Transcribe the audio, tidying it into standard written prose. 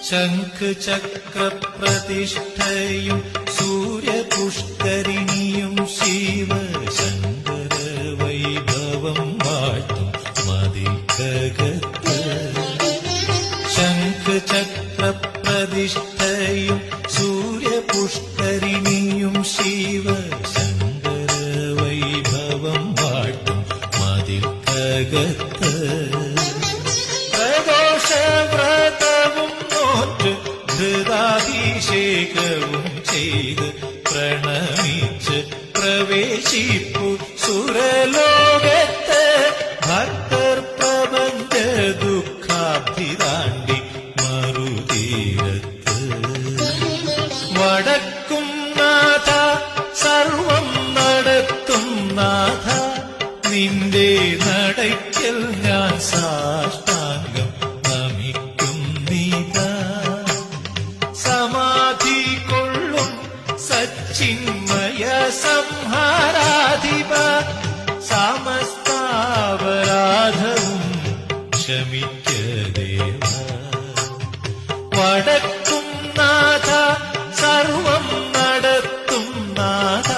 ശംഖചക്രപ്രതിഷ്ഠയും സൂര്യപുഷ്കരിണിയും ശിവശങ്കര വൈഭവം വാഴ്ത്തും മതിൽക്കകത്ത്. ശംഖചക്രപ്രതിഷ്ഠയും സൂര്യപുഷ്കരിണിയും ശിവശങ്കര വൈഭവം വാഴ്ത്തും മതിൽക്കകത്ത്. പ്രദോഷവ്രതവും നോറ്റ് ധൃതാഭിഷേകവും ചെയ്ത് പ്രണമിച്ച് പ്രവേശിപ്പു സുരലോകത്ത്. ഭക്തർ പ്രപഞ്ച ദുഃഖാബ്ധിതാണ്ടി മറുതീരത്ത്. വടക്കും നാഥ സർവം നടത്തും നാഥ, നിന്റെ നടയ്ക്കൽ ഞാൻ സാഷ്ടാംഗം നമിക്കുന്നിതാ. സമാധി കൊള്ളും സച്ചിന്മയ സംഹാരാധിപ, സമസ്താപരാധവും ക്ഷമിക്ക ദേവ. വടക്കും നാഥ സർവം നടത്തും നാഥ.